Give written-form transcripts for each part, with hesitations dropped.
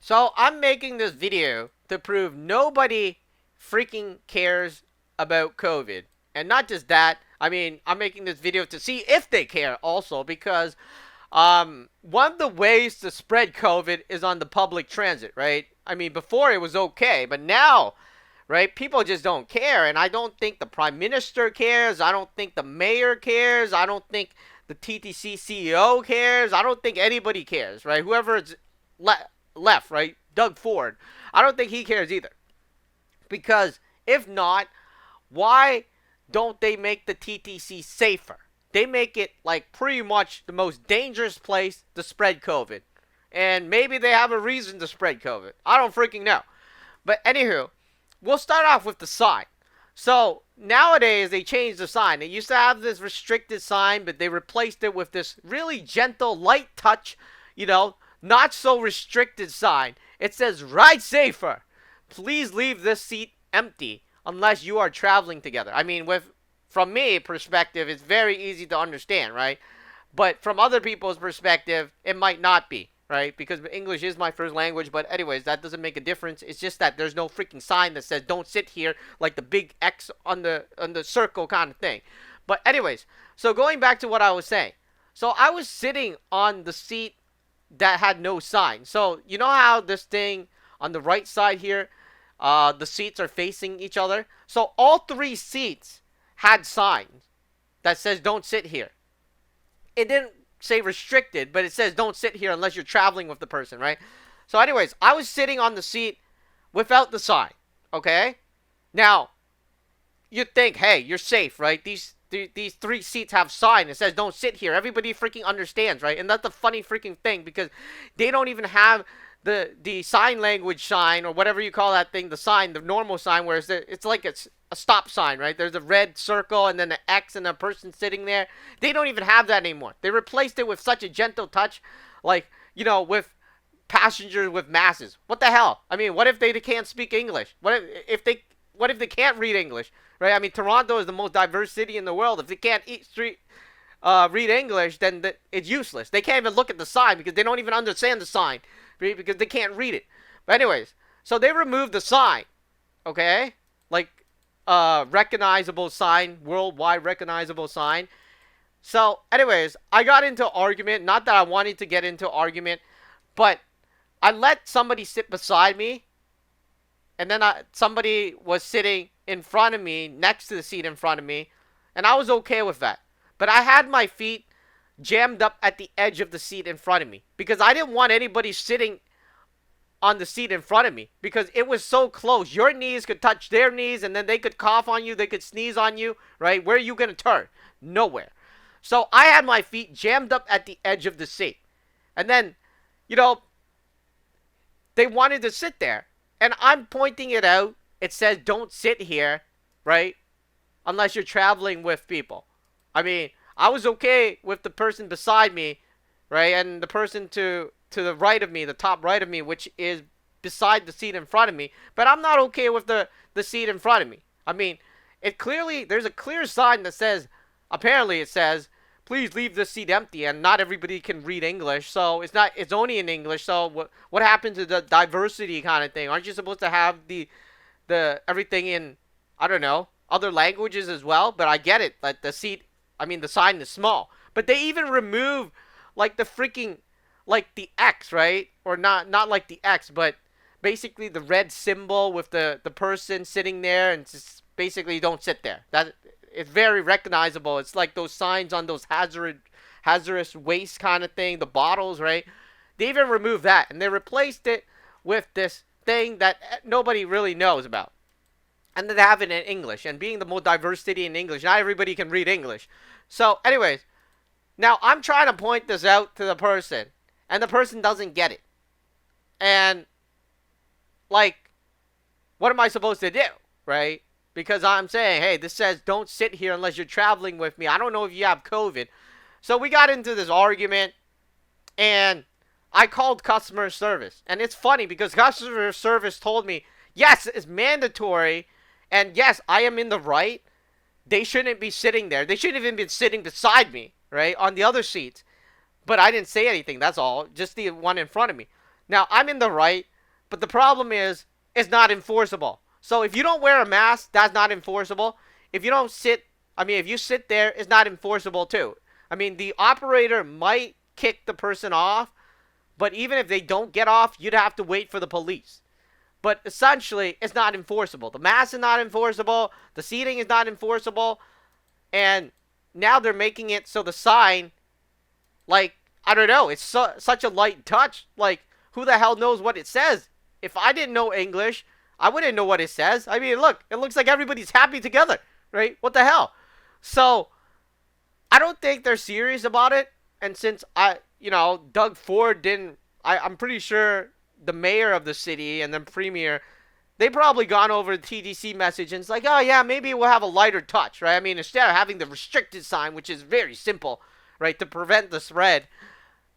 So I'm making this video to prove nobody freaking cares about COVID. And not just that, I mean, I'm making this video to see if they care also because one of the ways to spread COVID is on the public transit, right? I mean, before it was okay, but now, right, people just don't care. And I don't think the prime minister cares. I don't think the mayor cares. I don't think the TTC CEO cares. I don't think anybody cares, right? Whoever's left, right? Doug Ford. I don't think he cares either. Because if not, why don't they make the TTC safer? They make it like pretty much the most dangerous place to spread COVID. And maybe they have a reason to spread COVID. I don't freaking know. But anywho, we'll start off with the sign. So nowadays they changed the sign. They used to have this restricted sign, but they replaced it with this really gentle, light touch, not so restricted sign. It says ride safer. Please leave this seat empty unless you are traveling together. I mean, from me perspective, it's very easy to understand, right? But from other people's perspective, it might not be, right? Because English is my first language. But anyways, that doesn't make a difference. It's just that there's no freaking sign that says don't sit here, like the big X on the circle kind of thing. But anyways, so going back to what I was saying. So I was sitting on the seat that had no sign. So you know how this thing on the right side here, the seats are facing each other. So all three seats had signs that says don't sit here. It didn't say restricted, but it says don't sit here unless you're traveling with the person, right? So anyways, I was sitting on the seat without the sign, okay? Now, you'd think, hey, you're safe, right? These three seats have sign. It says don't sit here. Everybody freaking understands, right? And that's the funny freaking thing because they don't even have the sign language sign or whatever you call that thing, the sign, the normal sign, where it's like a stop sign, right? There's a red circle and then an X and a person sitting there. They don't even have that anymore. They replaced it with such a gentle touch, like, with passengers with masses. What the hell? I mean, what if they can't speak English? What if they can't read English, right? I mean, Toronto is the most diverse city in the world. If they can't read English, then it's useless. They can't even look at the sign because they don't even understand the sign because they can't read it. But anyways, so they removed the sign, okay? Like, recognizable sign, worldwide recognizable sign. So, anyways, I got into argument. Not that I wanted to get into argument, but I let somebody sit beside me, and then somebody was sitting in front of me, next to the seat in front of me, and I was okay with that. But I had my feet jammed up at the edge of the seat in front of me because I didn't want anybody sitting on the seat in front of me because it was so close. Your knees could touch their knees, and then they could cough on you, they could sneeze on you, right? Where are you going to turn? Nowhere. So I had my feet jammed up at the edge of the seat. And then, they wanted to sit there. And I'm pointing it out. It says don't sit here, right? Unless you're traveling with people. I mean, I was okay with the person beside me, right? And the person to the right of me, the top right of me, which is beside the seat in front of me. But I'm not okay with the seat in front of me. I mean, there's a clear sign that says, apparently it says, please leave this seat empty, and not everybody can read English, so it's only in English. So what happened to the diversity kind of thing? Aren't you supposed to have the everything in, I don't know, other languages as well? But I get it, like the sign is small. But they even remove like the freaking, like the X, right? Or not like the X, but basically the red symbol with the person sitting there, and just basically don't sit there. That it's very recognizable. It's like those signs on those hazardous waste kind of thing, the bottles, right? They even removed that, and they replaced it with this thing that nobody really knows about. And they have it in English, and being the most diverse city in English, not everybody can read English. So, anyways, now I'm trying to point this out to the person, and the person doesn't get it. And, like, what am I supposed to do, right? Because I'm saying, hey, this says don't sit here unless you're traveling with me. I don't know if you have COVID. So we got into this argument, and I called customer service. And it's funny because customer service told me, yes, it's mandatory, and yes, I am in the right. They shouldn't be sitting there. They shouldn't even be sitting beside me, right, on the other seats. But I didn't say anything, that's all. Just the one in front of me. Now, I'm in the right. But the problem is, it's not enforceable. So if you don't wear a mask, that's not enforceable. If you don't sit, I mean, if you sit there, it's not enforceable too. I mean, the operator might kick the person off, but even if they don't get off, you'd have to wait for the police. But essentially, it's not enforceable. The mask is not enforceable. The seating is not enforceable. And now they're making it so the sign, like, I don't know, it's such a light touch. Like, who the hell knows what it says? If I didn't know English, I wouldn't know what it says. I mean, look, it looks like everybody's happy together, right? What the hell? So, I don't think they're serious about it. And since Doug Ford didn't, I'm pretty sure the mayor of the city and the premier, they probably gone over the TDC message and it's like, oh yeah, maybe we'll have a lighter touch, right? I mean, instead of having the restricted sign, which is very simple, right, to prevent the spread,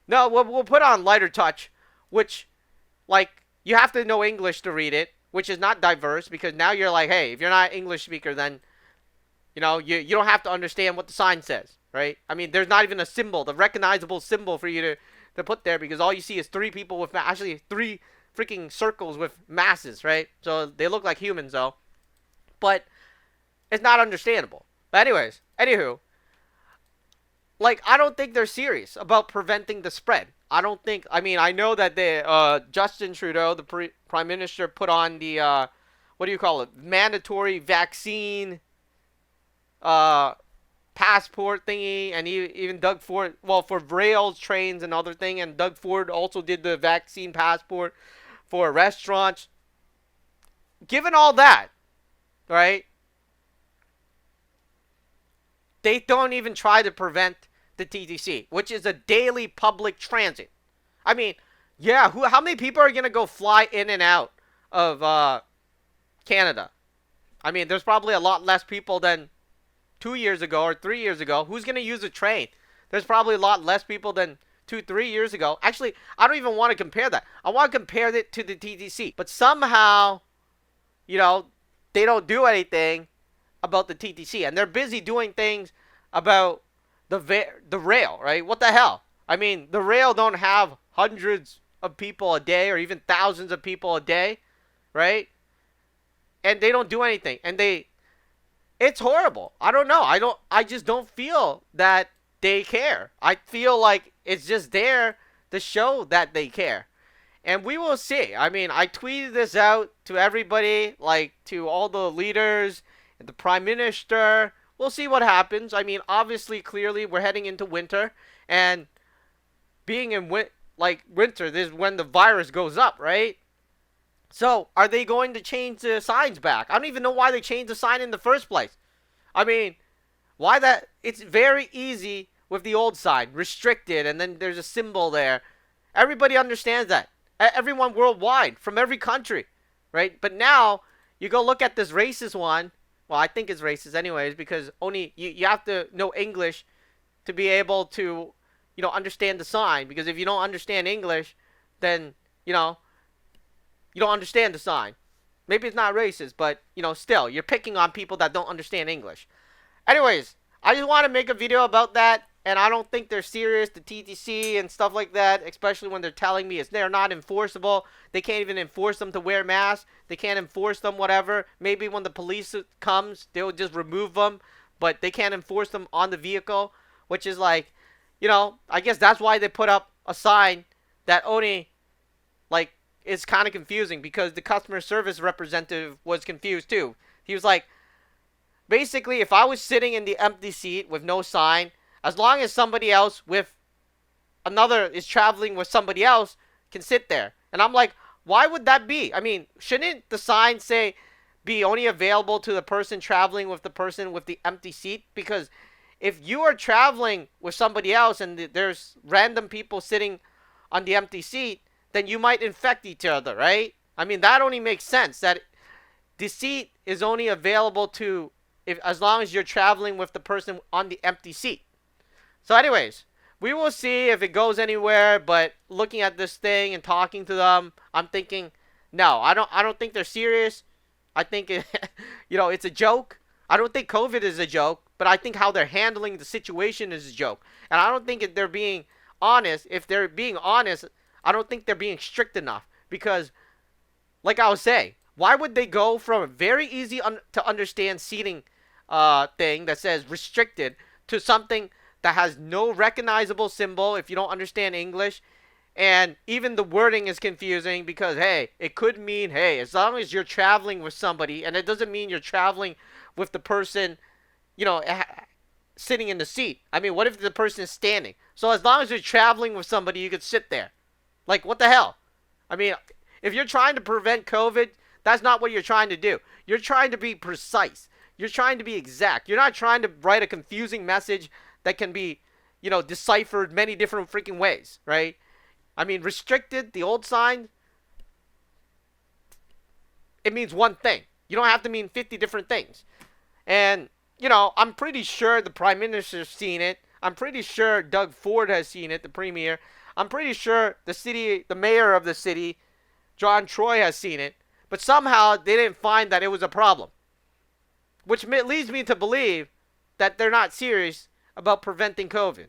no, we'll put on lighter touch, which, like, you have to know English to read it, which is not diverse because now you're like, hey, if you're not an English speaker, then you don't have to understand what the sign says, right? I mean, there's not even a symbol, the recognizable symbol for you to put there because all you see is three people with actually three freaking circles with masses, right? So they look like humans though, but it's not understandable. But anyways, anywho, like I don't think they're serious about preventing the spread. I don't think. I mean, I know that Justin Trudeau, the prime minister, put on the what do you call it, mandatory vaccine uh passport thingy, and even Doug Ford, well, for rails, trains, and other thing, and Doug Ford also did the vaccine passport for restaurants. Given all that, right, they don't even try to prevent the TTC, which is a daily public transit. I mean, yeah, how many people are gonna go fly in and out of Canada? I mean, there's probably a lot less people than 2 years ago or 3 years ago. Who's gonna use a train? There's probably a lot less people than 2, 3 years ago. Actually, I don't even want to compare that. I want to compare it to the TTC. But somehow, you know, they don't do anything about the TTC, and they're busy doing things about the rail, right? What the hell? I mean, the rail don't have hundreds of people a day or even thousands of people a day, right? And they don't do anything, and it's horrible. I don't know. I just don't feel that they care. I feel like it's just there to show that they care. And we will see. I mean, I tweeted this out to everybody, like to all the leaders and the prime minister. We'll see what happens. I mean, obviously, clearly, we're heading into winter, and being in winter, this is when the virus goes up, right? So, are they going to change the signs back? I don't even know why they changed the sign in the first place. I mean, why that? It's very easy with the old sign, restricted, and then there's a symbol there. Everybody understands that. Everyone worldwide, from every country, right? But now, you go look at this racist one. Well, I think it's racist anyways, because only you have to know English to be able to, understand the sign. Because if you don't understand English, then, you don't understand the sign. Maybe it's not racist, but, still, you're picking on people that don't understand English. Anyways, I just want to make a video about that, and I don't think they're serious, the TTC and stuff like that, especially when they're telling me they're not enforceable. They can't even enforce them to wear masks. They can't enforce them, whatever. Maybe when the police comes, they'll just remove them, but they can't enforce them on the vehicle, which is like, I guess that's why they put up a sign that only, like, is kind of confusing, because the customer service representative was confused too. He was like, basically, if I was sitting in the empty seat with no sign, as long as somebody else with another is traveling with somebody else can sit there. And I'm like, why would that be? I mean, shouldn't the sign say be only available to the person traveling with the person with the empty seat? Because if you are traveling with somebody else and there's random people sitting on the empty seat, then you might infect each other, right? I mean, that only makes sense, that the seat is only available to, as long as you're traveling with the person on the empty seat. So anyways, we will see if it goes anywhere, but looking at this thing and talking to them, I'm thinking, no, I don't think they're serious. I think it's a joke. I don't think COVID is a joke, but I think how they're handling the situation is a joke. And I don't think if they're being honest, I don't think they're being strict enough, because Like I was saying, why would they go from a very easy to understand seating thing that says restricted to something that has no recognizable symbol if you don't understand English? And even the wording is confusing because, hey, it could mean, hey, as long as you're traveling with somebody, and it doesn't mean you're traveling with the person, you know, sitting in the seat. I mean, what if the person is standing? So as long as you're traveling with somebody, you could sit there. Like, what the hell? I mean, if you're trying to prevent COVID, that's not what you're trying to do. You're trying to be precise. You're trying to be exact. You're not trying to write a confusing message that can be, deciphered many different freaking ways, right? I mean, restricted, the old sign, it means one thing. You don't have to mean 50 different things. And, I'm pretty sure the Prime Minister's seen it. I'm pretty sure Doug Ford has seen it, the Premier. I'm pretty sure the mayor of the city, John Troy, has seen it. But somehow they didn't find that it was a problem. Which leads me to believe that they're not serious about preventing COVID.